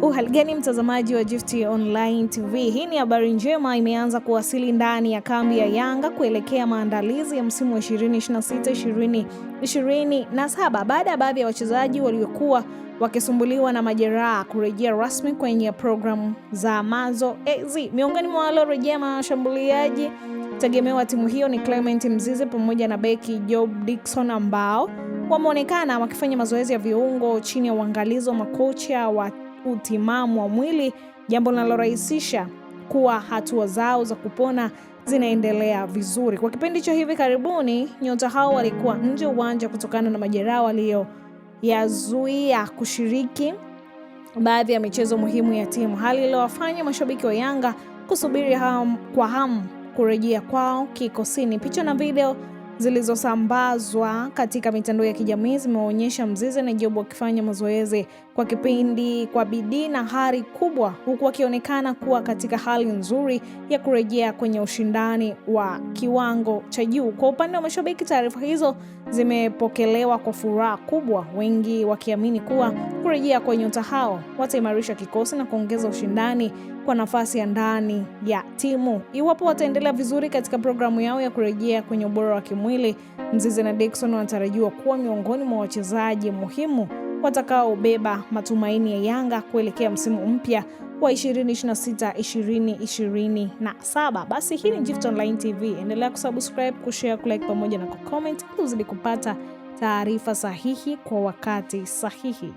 Hali gani mtazamaji wa Gift Online TV? Hii ni habari njema imeanza kuwasili ndani ya kambi ya Yanga kuelekea maandalizi ya msimu wa 2026-2027 baada ya baadhi ya wachezaji waliokuwa wakisumbuliwa na majeraha kurejea rasmi kwenye programu za mazoezi. Miongoni mwa waliorejea mashambuliaji tegemewa timu hiyo ni Clement Mzize pamoja na beki Job Dickson ambao wameonekana wakifanya mazoezi ya viungo chini ya uangalizi wa makocha wa utimamu wa mwili, jambo linalorahisisha kuwa hatua zao za kupona zinaendelea vizuri. Kwa kipindi cha hivi karibuni, nyota hao walikuwa nje uwanja kutokana na majeraha waliyoyazuia kushiriki baadhi ya michezo muhimu ya timu, hali iliyowafanya mashabiki wa Yanga kusubiri kwa hamu kurejea kwao kikosini. Picha na video zilizosambazwa katika mitandao ya kijamii zimeonyesha Mzize na Job wakifanya mazoezi kwa bidii na hari kubwa, huku wakionekana kuwa katika hali nzuri ya kurejea kwenye ushindani wa kiwango cha juu. Kwa upande wa mashabiki, taarifa hizo zimepokelewa kwa furaha kubwa, wengi wakiamini kuwa kurejea kwa nyota hao wataimarisha kikosi na kuongeza ushindani kwa nafasi ya ndani ya timu. Iwapo wataendelea vizuri katika programu yao ya kurejea kwenye ubora wa kimwili, Mzize na Dickson wanatarajiwa kuwa miongoni mwa wachezaji muhimu watakaobeba matumaini ya Yanga kuelekea msimu mpya wa 2026-2027. Basi hii ni Gift Online TV. Endelea kusubscribe, kushare, kulike pamoja na kucomment ili uzidi kupata taarifa sahihi kwa wakati sahihi.